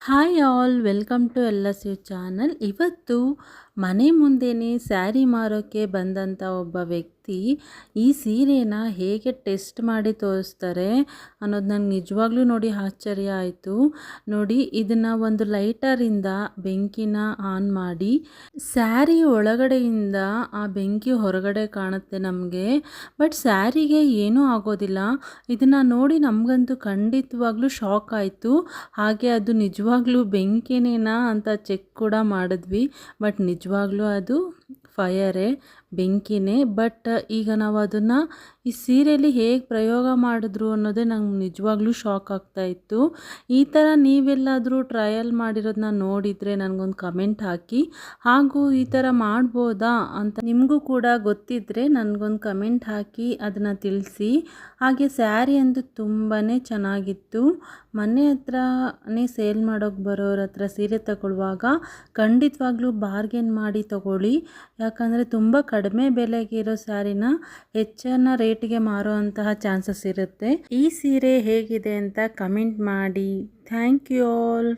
Hi all, welcome to L S U channel. ಇವತ್ತು ಮನೆ ಮುಂದೆನೇ ಸ್ಯಾರಿ ಮಾರೋಕ್ಕೆ ಬಂದಂಥ ಒಬ್ಬ ವ್ಯಕ್ತಿ ಈ ಸೀರೆನ ಹೇಗೆ ಟೆಸ್ಟ್ ಮಾಡಿ ತೋರಿಸ್ತಾರೆ ಅನ್ನೋದು ನಂಗೆ ನಿಜವಾಗ್ಲೂ ನೋಡಿ ಆಶ್ಚರ್ಯ ಆಯಿತು. ನೋಡಿ, ಇದನ್ನು ಒಂದು ಲೈಟರಿಂದ ಬೆಂಕಿನ ಆನ್ ಮಾಡಿ ಸ್ಯಾರಿ ಒಳಗಡೆಯಿಂದ ಆ ಬೆಂಕಿ ಹೊರಗಡೆ ಕಾಣುತ್ತೆ ನಮಗೆ. ಬಟ್ ಸ್ಯಾರಿಗೆ ಏನೂ ಆಗೋದಿಲ್ಲ. ಇದನ್ನು ನೋಡಿ ನಮಗಂತೂ ಖಂಡಿತವಾಗ್ಲೂ ಶಾಕ್ ಆಯಿತು. ಹಾಗೆ ಅದು ನಿಜವಾಗ್ಲೂ ಬೆಂಕಿನೇನಾ ಅಂತ ಚೆಕ್ ಕೂಡ ಮಾಡಿದ್ವಿ. ಬಟ್ ನಿಜವಾಗ್ಲೂ ಅದು ಫಯರೇ, ಬೆಂಕಿನೇ. ಬಟ್ ಈಗ ನಾವು ಅದನ್ನು ಈ ಸೀರೆಯಲ್ಲಿ ಹೇಗೆ ಪ್ರಯೋಗ ಮಾಡಿದ್ರು ಅನ್ನೋದೇ ನಂಗೆ ನಿಜವಾಗ್ಲೂ ಶಾಕ್ ಆಗ್ತಾಯಿತ್ತು. ಈ ಥರ ನೀವೆಲ್ಲಾದರೂ ಟ್ರಯಲ್ ಮಾಡಿರೋದನ್ನ ನೋಡಿದರೆ ನನಗೊಂದು ಕಮೆಂಟ್ ಹಾಕಿ. ಹಾಗೂ ಈ ಥರ ಮಾಡ್ಬೋದಾ ಅಂತ ನಿಮಗೂ ಕೂಡ ಗೊತ್ತಿದ್ದರೆ ನನಗೊಂದು ಕಮೆಂಟ್ ಹಾಕಿ ಅದನ್ನು ತಿಳಿಸಿ. ಹಾಗೆ ಸ್ಯಾರಿ ಅಂತೂ ತುಂಬಾ ಚೆನ್ನಾಗಿತ್ತು. ಮನೆ ಹತ್ರನೇ ಸೇಲ್ ಮಾಡೋಕ್ಕೆ ಬರೋರ ಹತ್ರ ಸೀರೆ ತಗೊಳ್ಳುವಾಗ ಖಂಡಿತವಾಗ್ಲೂ ಬಾರ್ಗೇನ್ ಮಾಡಿ ತಗೊಳ್ಳಿ. ಯಾಕಂದರೆ ತುಂಬ ಕಡಿಮೆ ಬೆಲೆಗೆ ಇರೋ ಸ್ಯಾರಿನ ಹೆಚ್ಚಿನ ರೇಟಿಗೆ ಮಾರೋ ಅಂತಹ ಚಾನ್ಸಸ್ ಇರುತ್ತೆ. ಈ ಸೀರೆ ಹೇಗಿದೆ ಅಂತ ಕಮೆಂಟ್ ಮಾಡಿ. Thank you all.